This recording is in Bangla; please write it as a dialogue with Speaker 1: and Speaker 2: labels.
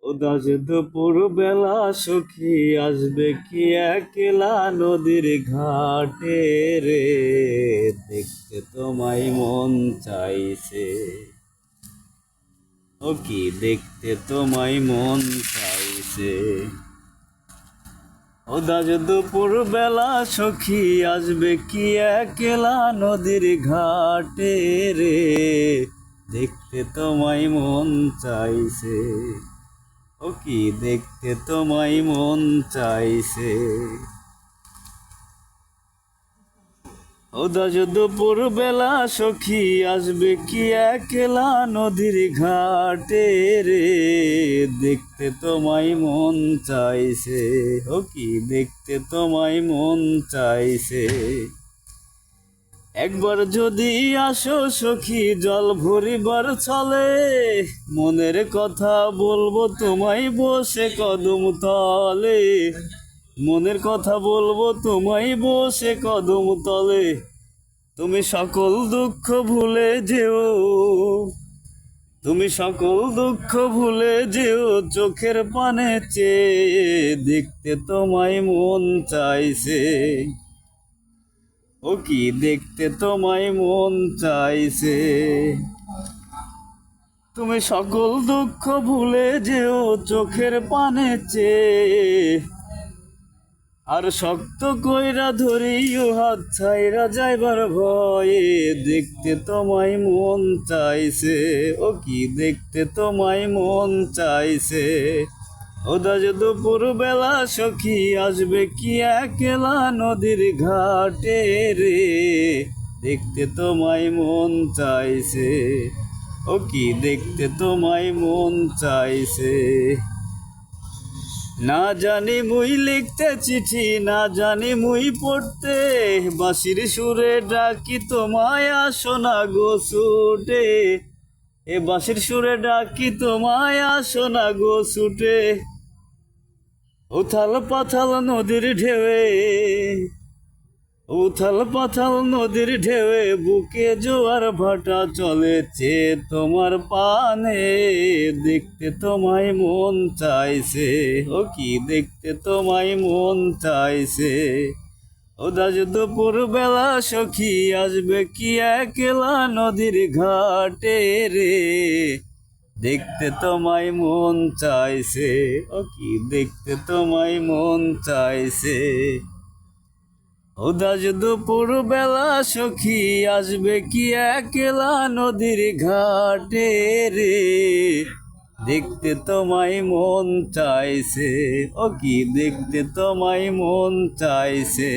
Speaker 1: উদাস দুপুর বেলা সখী আসবে কি একলা নদীর ঘাটে রে, দেখতে তোমায় মন চাইছে। ও কি দেখতে তোমায় মন চাইছে। উদাস দুপুর বেলা সখী আসবে কি একলা নদীর ঘাটে রে, দেখতে তোমায় মন চাইছে। ও কি দেখতে তোমায় মন চাইছে। উদাস দুপুর বেলা সখী আসবে কি একলা নদীর ঘাটে রে, দেখতে তোমায় মন চাইছে। ও কি দেখতে তোমায় মন চাইছে। একবার যদি আসো সখী জল ভরিবার ছলে, মনের কথা বলবো তোমায় বসে কদম তলে। মনের কথা বলবো তোমায় বসে কদম তলে। তুমি সকল দুঃখ ভুলে যেও, তুমি সকল দুঃখ ভুলে যেও চোখের পানে চেয়ে, দেখতে তোমায় মন চাইছে। ও কি দেখতে তোমায় মন চাইছে। তুমি সকল দুঃখ ভুলে যেও চোখের পানে চেয়ে, আর শক্ত কইরা ধরিও হাত ছাইরা যাইবার ভয়ে, দেখতে তোমায় মন চাইছে। ও কি দেখতে তোমায় মন চাইছে। উদাস দুপুর বেলা সখী আসবে কি একলা নদীর ঘাটে রে, দেখতে তোমায় মন চাইছে। ও কি দেখতে তোমায় মন চাইছে। না জানি মুই লিখতে চিঠি, না জানি মুই পড়তে, বাঁশির সুরে ডাকি তোমায় আসো না গো ছুটে। এ বাঁশির সুরে ডাকি তোমায় আসো না গো ছুটে। উথাল পাথাল নদীর ঢেউয়ে, উথাল পাথাল নদীর ঢেউয়ে বুকে জোয়ার ভাটা চলেছে তোমার পানে, দেখতে তোমায় মন চাইছে। ও কি দেখতে তোমায় মন চাইছে। উদাস দুপুর বেলা সখী আসবে কি একলা নদীর ঘাটে রে, দেখতে তোমায় মন চাইছে। ও কি দেখতে তোমায় মন চাইছে। উদাস দুপুর বেলা সখী আসবে কি একলা নদীর ঘাটে রে, দেখতে তোমায় মন চাইছে। ও কি দেখতে তোমায় মন চাইছে।